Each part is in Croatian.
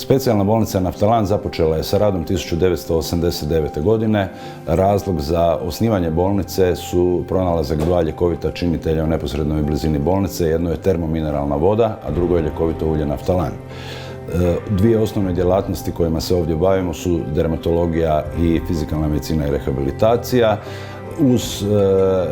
Specijalna bolnica Naftalan započela je sa radom 1989. godine. Razlog za osnivanje bolnice su pronalazak dva ljekovita činitelja u neposrednoj blizini bolnice. Jedno je termomineralna voda, a drugo je ljekovito ulje Naftalan. Dvije osnovne djelatnosti kojima se ovdje bavimo su dermatologija i fizikalna medicina i rehabilitacija. Uz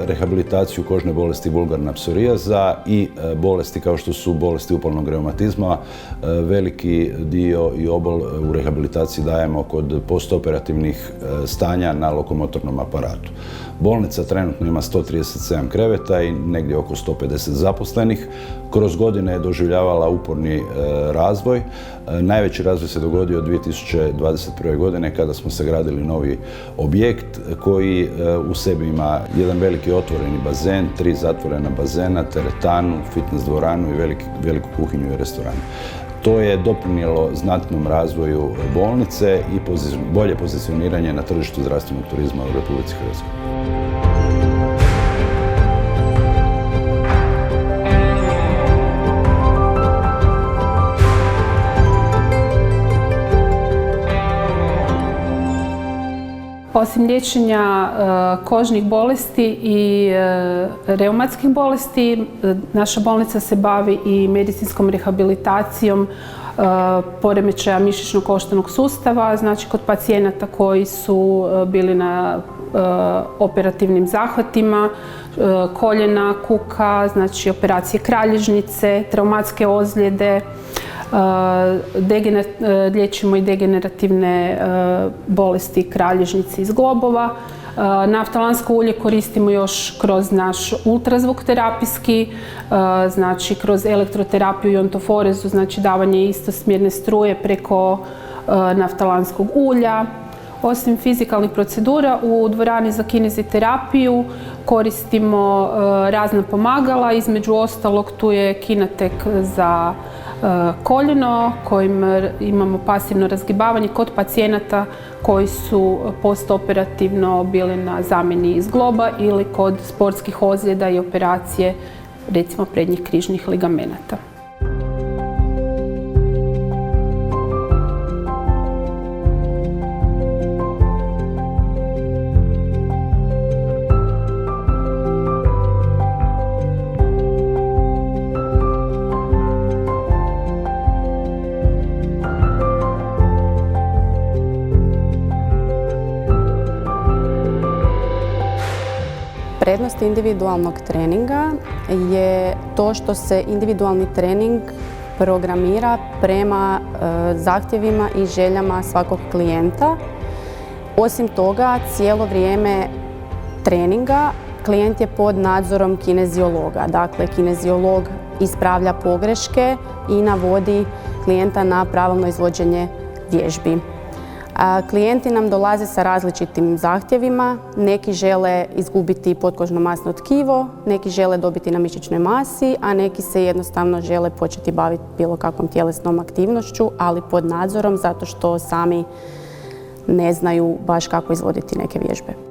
rehabilitaciju kožne bolesti vulgarna psorijaza i bolesti kao što su bolesti upalnog reumatizma, veliki dio i obol u rehabilitaciji dajemo kod postoperativnih stanja na lokomotornom aparatu. Bolnica trenutno ima 137 kreveta i negdje oko 150 zaposlenih. Kroz godine je doživljavala uporni razvoj. Najveći razvoj se dogodio 2021. godine kada smo sagradili novi objekt koji u sebi ima jedan veliki otvoreni bazen, 3 zatvorena bazena, teretanu, fitness dvoranu i veliku kuhinju i restoran. To je doprinijelo znatnom razvoju bolnice i bolje pozicioniranje na tržištu zdravstvenog turizma u Republici Hrvatskoj. Osim liječenja kožnih bolesti i reumatskih bolesti, naša bolnica se bavi i medicinskom rehabilitacijom poremećaja mišićno-koštanog sustava, znači kod pacijenata koji su bili na operativnim zahvatima, koljena, kuka, znači operacije kralježnice, traumatske ozljede. Liječimo i degenerativne bolesti kralježnice i zglobova. Naftalansko ulje koristimo još kroz naš ultrazvuk terapijski, znači kroz elektroterapiju i ontoforezu, znači davanje istosmjerne struje preko naftalanskog ulja. Osim fizikalnih procedura, u dvorani za kineziterapiju koristimo razna pomagala, između ostalog tu je Kinatek za koljeno kojim imamo pasivno razgibavanje kod pacijenata koji su postoperativno bili na zamjeni zgloba ili kod sportskih ozljeda i operacije, recimo prednjih križnih ligamenata. Prednost individualnog treninga je to što se individualni trening programira prema zahtjevima i željama svakog klijenta. Osim toga, cijelo vrijeme treninga klijent je pod nadzorom kineziologa. Dakle, kineziolog ispravlja pogreške i navodi klijenta na pravilno izvođenje vježbi. Klijenti nam dolaze sa različitim zahtjevima, neki žele izgubiti potkožno masno tkivo, neki žele dobiti na mišićnoj masi, a neki se jednostavno žele početi baviti bilo kakvom tjelesnom aktivnošću, ali pod nadzorom zato što sami ne znaju baš kako izvoditi neke vježbe.